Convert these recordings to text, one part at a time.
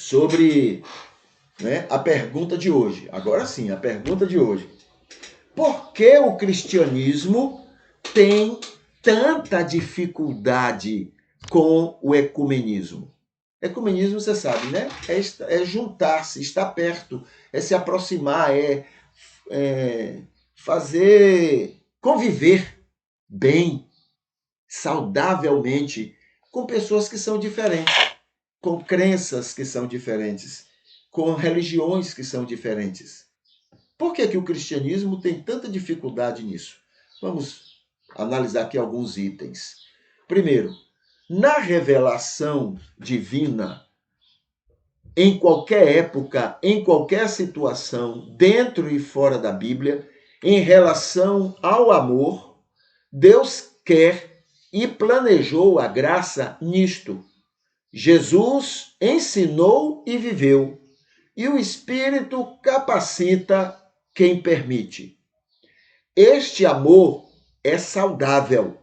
sobre, né, a pergunta de hoje. Agora sim, a pergunta de hoje. Por que o cristianismo tem tanta dificuldade com o ecumenismo? Ecumenismo, você sabe, né? É juntar-se, estar perto, é se aproximar, é fazer conviver bem, saudavelmente, com pessoas que são diferentes, com crenças que são diferentes, com religiões que são diferentes. Por que o cristianismo tem tanta dificuldade nisso? Vamos analisar aqui alguns itens. Primeiro, na revelação divina, em qualquer época, em qualquer situação, dentro e fora da Bíblia, em relação ao amor, Deus quer e planejou a graça nisto. Jesus ensinou e viveu, e o Espírito capacita quem permite. Este amor é saudável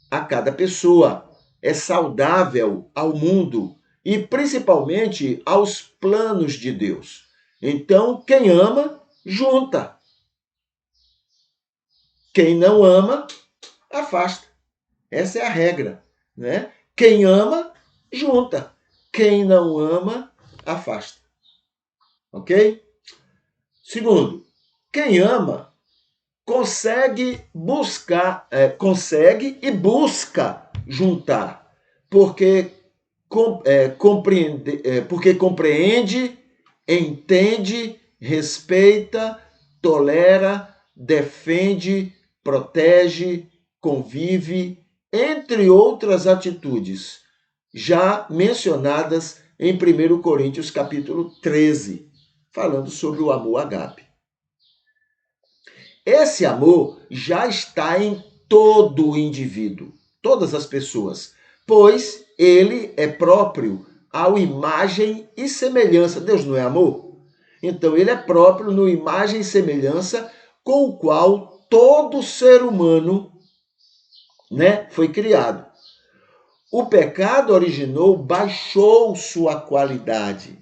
a cada pessoa, é saudável ao mundo e principalmente aos planos de Deus. Então, quem ama, junta. Quem não ama, afasta. Essa é a regra, né? Quem ama, junta. Quem não ama, afasta. Ok? Segundo, quem ama consegue e busca juntar, porque compreende, entende, respeita, tolera, defende, protege, convive, entre outras atitudes, já mencionadas em 1 Coríntios capítulo 13, falando sobre o amor ágape. Esse amor já está em todo o indivíduo, todas as pessoas, pois ele é próprio à imagem e semelhança. Deus não é amor? Então ele é próprio no imagem e semelhança com o qual todo ser humano, né, foi criado. O pecado originou, baixou sua qualidade,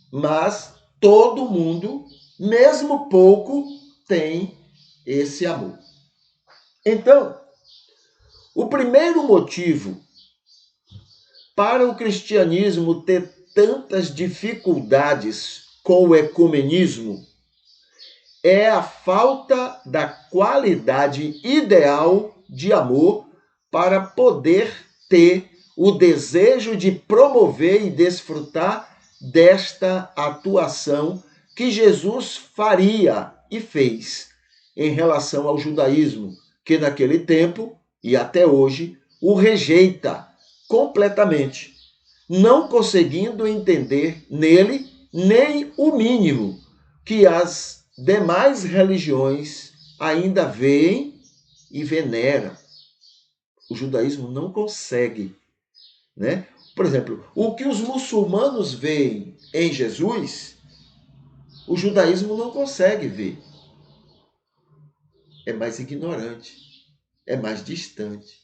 mas todo mundo, mesmo pouco, tem esse amor. Então, o primeiro motivo para o cristianismo ter tantas dificuldades com o ecumenismo é a falta da qualidade ideal de amor para poder ter o desejo de promover e desfrutar desta atuação que Jesus faria e fez em relação ao judaísmo, que naquele tempo e até hoje o rejeita completamente, não conseguindo entender nele nem o mínimo que as demais religiões ainda veem e veneram. O judaísmo não consegue, né? Por exemplo, o que os muçulmanos veem em Jesus, o judaísmo não consegue ver. É mais ignorante, é mais distante,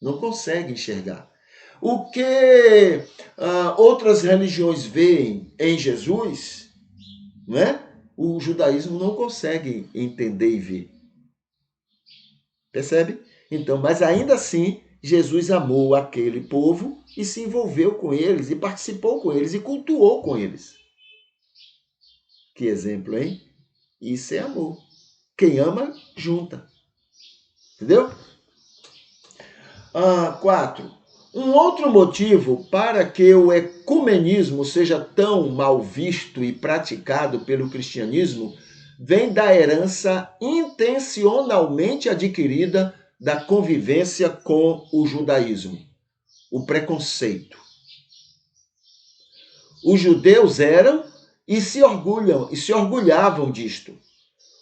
não consegue enxergar. O que outras religiões veem em Jesus, né? O judaísmo não consegue entender e ver. Percebe? Então, mas ainda assim, Jesus amou aquele povo e se envolveu com eles, e participou com eles, e cultuou com eles. Que exemplo, hein? Isso é amor. Quem ama, junta. Entendeu? 4. Um outro motivo para que o ecumenismo seja tão mal visto e praticado pelo cristianismo vem da herança intencionalmente adquirida da convivência com o judaísmo, o preconceito. Os judeus eram e se orgulhavam disto.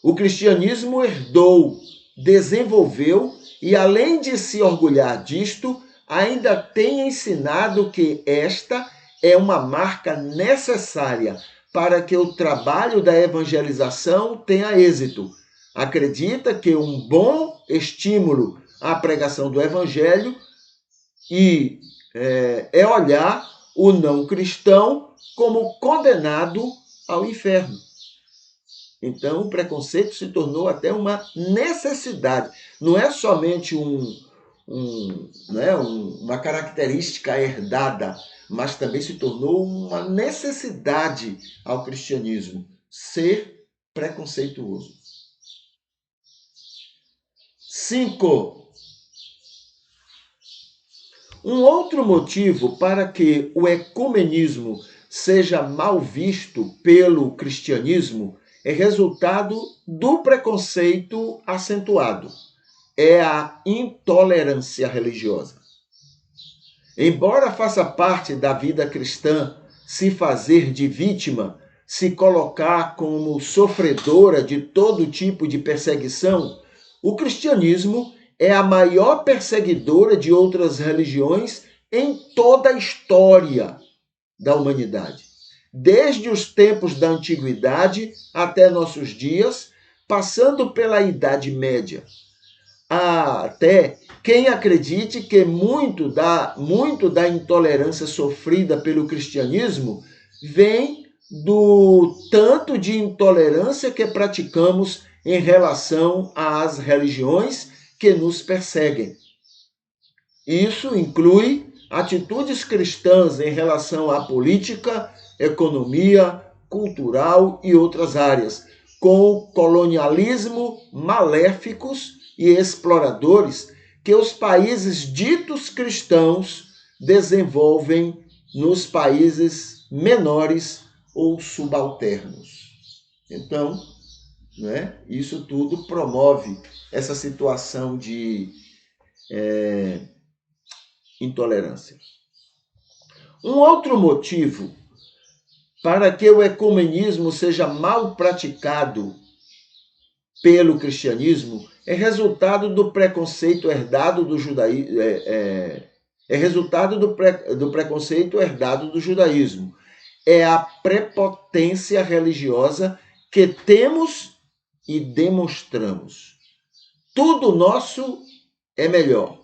O cristianismo herdou, desenvolveu e, além de se orgulhar disto, ainda tem ensinado que esta é uma marca necessária para que o trabalho da evangelização tenha êxito. Acredita que um bom estímulo à pregação do evangelho é olhar o não cristão como condenado ao inferno. Então, o preconceito se tornou até uma necessidade. Não é somente uma característica herdada, mas também se tornou uma necessidade ao cristianismo ser preconceituoso. 5. Um outro motivo para que o ecumenismo seja mal visto pelo cristianismo é resultado do preconceito acentuado. É a intolerância religiosa. Embora faça parte da vida cristã se fazer de vítima, se colocar como sofredora de todo tipo de perseguição, o cristianismo é a maior perseguidora de outras religiões em toda a história da humanidade. Desde os tempos da antiguidade até nossos dias, passando pela Idade Média. Há até quem acredite que muito da intolerância sofrida pelo cristianismo vem do tanto de intolerância que praticamos em relação às religiões que nos perseguem. Isso inclui atitudes cristãs em relação à política, economia, cultural e outras áreas, com colonialismo maléficos e exploradores que os países ditos cristãos desenvolvem nos países menores ou subalternos. Então, isso tudo promove essa situação de intolerância. Um outro motivo para que o ecumenismo seja mal praticado pelo cristianismo é resultado do preconceito herdado do judaísmo. É resultado do preconceito herdado do judaísmo. É a prepotência religiosa que temos e demonstramos. Tudo nosso é melhor.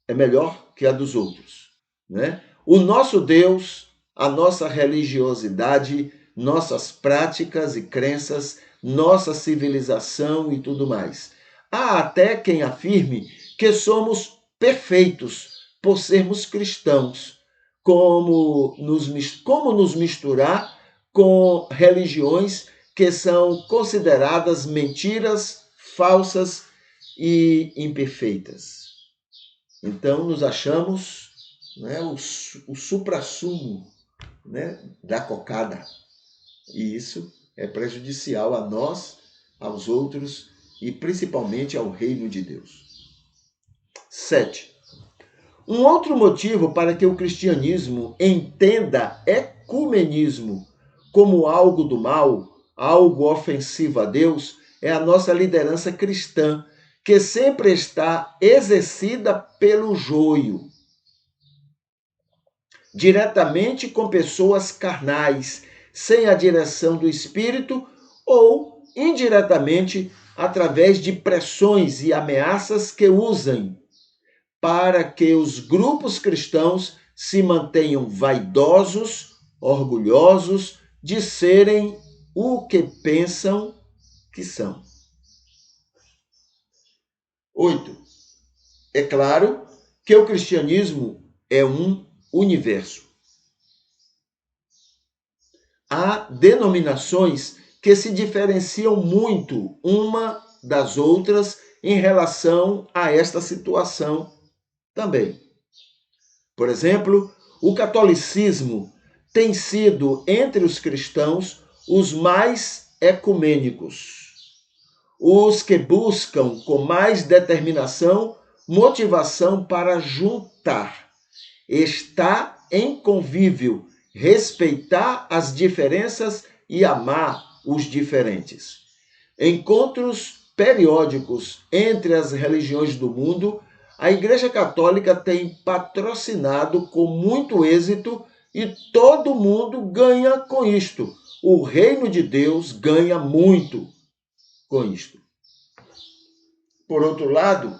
É melhor que a dos outros. Né? O nosso Deus, a nossa religiosidade, nossas práticas e crenças, nossa civilização e tudo mais. Há até quem afirme que somos perfeitos por sermos cristãos. Como nos misturar com religiões que são consideradas mentiras, falsas e imperfeitas. Então, nos achamos o suprassumo da cocada. E isso é prejudicial a nós, aos outros e principalmente ao reino de Deus. 7. Um outro motivo para que o cristianismo entenda ecumenismo como algo do mal, algo ofensivo a Deus, é a nossa liderança cristã, que sempre está exercida pelo joio, diretamente com pessoas carnais, sem a direção do Espírito, ou indiretamente através de pressões e ameaças que usam para que os grupos cristãos se mantenham vaidosos, orgulhosos de serem o que pensam que são. 8. É claro que o cristianismo é um universo. Há denominações que se diferenciam muito uma das outras em relação a esta situação também. Por exemplo, o catolicismo tem sido, entre os cristãos, os mais ecumênicos, os que buscam com mais determinação, motivação para juntar, estar em convívio, respeitar as diferenças e amar os diferentes. Encontros periódicos entre as religiões do mundo, a Igreja Católica tem patrocinado com muito êxito e todo mundo ganha com isto. O reino de Deus ganha muito com isto. Por outro lado,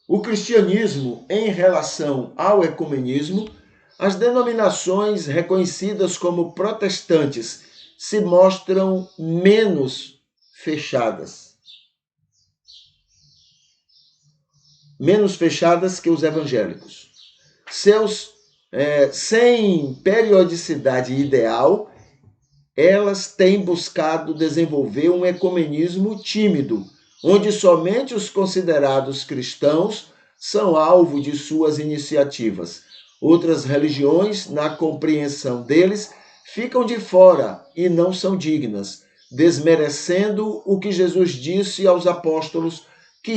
o cristianismo, em relação ao ecumenismo, as denominações reconhecidas como protestantes se mostram menos fechadas. Menos fechadas que os evangélicos. Sem periodicidade ideal, elas têm buscado desenvolver um ecumenismo tímido, onde somente os considerados cristãos são alvo de suas iniciativas. Outras religiões, na compreensão deles, ficam de fora e não são dignas, desmerecendo o que Jesus disse aos apóstolos, que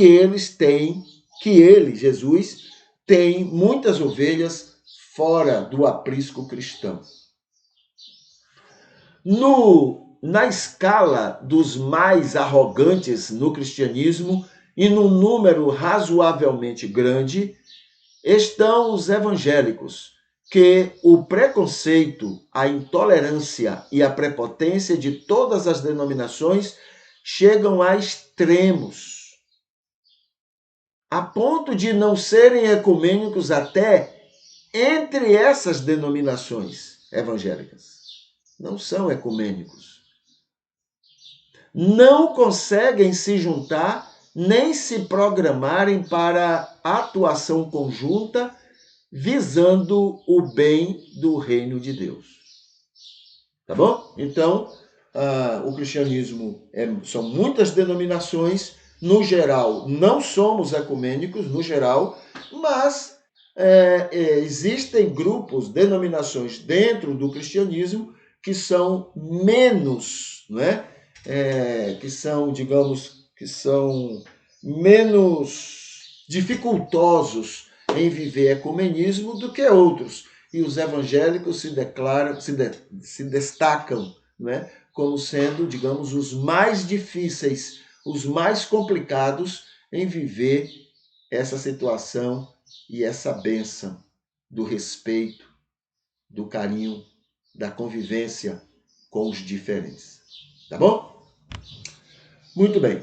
ele, Jesus, tem muitas ovelhas fora do aprisco cristão. Na escala dos mais arrogantes no cristianismo e num número razoavelmente grande, estão os evangélicos, que o preconceito, a intolerância e a prepotência de todas as denominações chegam a extremos, a ponto de não serem ecumênicos até entre essas denominações evangélicas. Não são ecumênicos. Não conseguem se juntar nem se programarem para atuação conjunta visando o bem do reino de Deus. Tá bom? Então, o cristianismo são muitas denominações, no geral, não somos ecumênicos, no geral, mas existem grupos, denominações dentro do cristianismo que são menos, né? Que são, digamos, que são menos dificultosos em viver ecumenismo do que outros. E os evangélicos se destacam, né, como sendo, digamos, os mais difíceis, os mais complicados em viver essa situação e essa bênção do respeito, do carinho, da convivência com os diferentes. Tá bom? Muito bem.